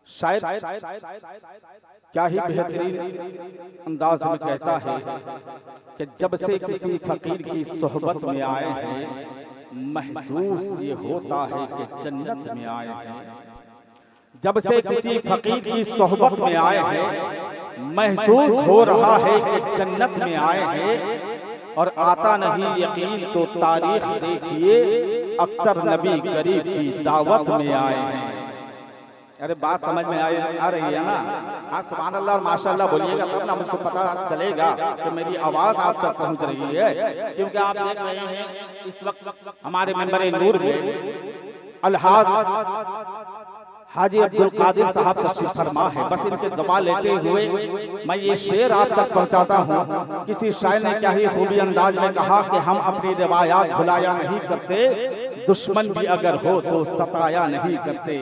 शायद क्या ही बेहतरीन अंदाज में कहता है कि जब से किसी फकीर की सोहबत में आए हैं, महसूस ये होता है कि जन्नत में आए हैं। जब से किसी फकीर की सोहबत में आए हैं, महसूस हो रहा है कि जन्नत में आए हैं। और आता नहीं यकीन तो तारीख देखिए, अक्सर नबी करीब की दावत में आए हैं। अरे बात समझ में आ रही है ना? हाँ, सुभान अल्लाह और माशाअल्लाह बोलिएगा, तब ना मुझको पता चलेगा कि मेरी आवाज आप तक पहुंच रही है। क्योंकि आप देख रहे हैं इस वक्त हमारे मेंबर नूर में अलहाज हाजी अब्दुल कादिर साहब तशरीफ फरमा है। बस इनके दुआ लेते हुए मैं ये शेर आप तक पहुंचाता हूँ। किसी शायर ने क्या ही खूबी अंदाज में कहा कि हम अपनी रिवायात भुलाया नहीं करते, दुश्मन भी अगर हो तो सताया नहीं करते।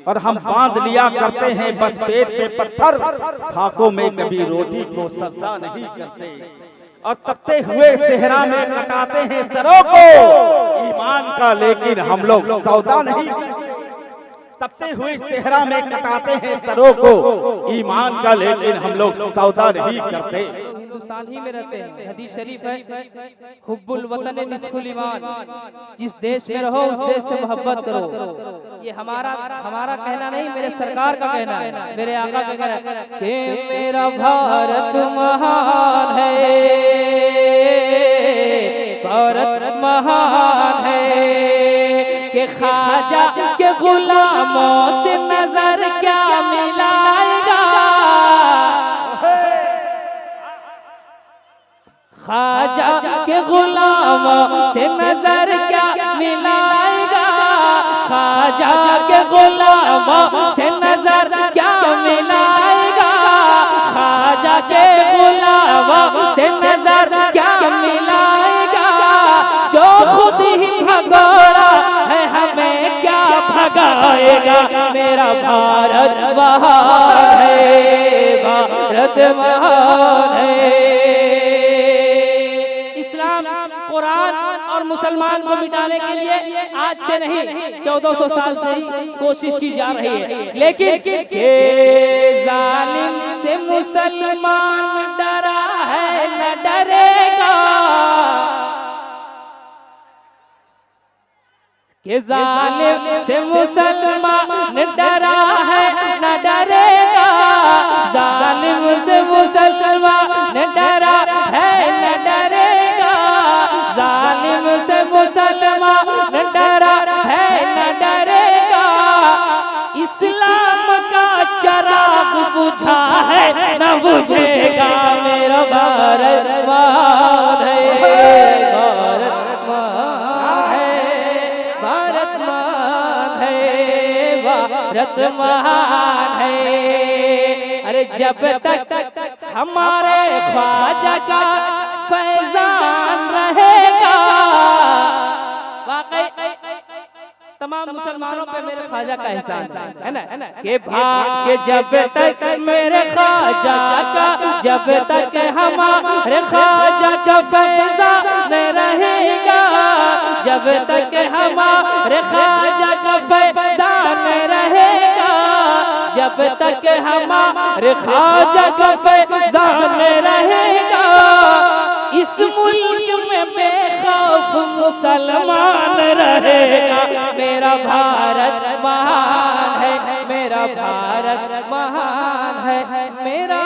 और हम बांध लिया करते हैं बस पेट पे पत्थर, खाकों में कभी रोटी को सजदा नहीं करते। और तपते हुए सेहरा में कटाते हैं सरों को, ईमान का लेकिन हम लोग सौदा नहीं। तपते हुए सेहरा में कटाते हैं सरों को, ईमान का लेकिन हम लोग सौदा नहीं करते। हिंदुस्तान ही में रहते हैं। हदीस शरीफ है, हुब्बुल वतन निस्फुल ईमान, जिस देश में रहो उस देश से मोहब्बत करो। ये हमारा कहना नहीं, मेरे सरकार का कहना है, मेरे आका का कहना है कि मेरा भारत महान है, भारत महान है। कि ख्वाजा के गुलामों से नजर क्या मिलाएगा, ख्वाजा के गुलामों से नजर क्या मिलाएगा, ख्वाजा के गुलामों से नजर क्या मिलाएगा, ख्वाजा के गुलामों से नजर क्या मिलाएगा। जो खुद ही भगोड़ा है हमें क्या भगाएगा। मेरा भारत महान है, भारत महान है। कुरान और मुसलमान को मिटाने के लिए आज से नहीं 1400 साल से ही कोशिश की जा रही है। लेकिन के जालिम से मुसलमान डरा है न डरेगा, के जालिम से मुसलमान डरा है न डरेगा, जालिम से मुसलमान डरा है न डरेगा, जालिम से मुसलमान डरा है न डरेगा। इस्लाम का चराग बुझा है न बुझेगा। मेरा भारत महान है, भारत महान है, भारत महान है, भारत महान है। अरे जब तक हमारे ख्वाजा का फैजान रहेगा, वाकई तमाम मुसलमानों पे मेरे ख्वाजा का एहसान है ना, कि भाग्य जब तक मेरे ख्वाजा का, जब तक हमारे ख्वाजा का फैजान रहेगा, जब तक हमारे ख्वाजा का फैजान रहेगा, जब तक हमारे ख्वाजा का फैजान रहेगा। इस मुल्क में बेखौफ मुसलमान रहेगा। मेरा भारत महान है, मेरा भारत महान है, मेरा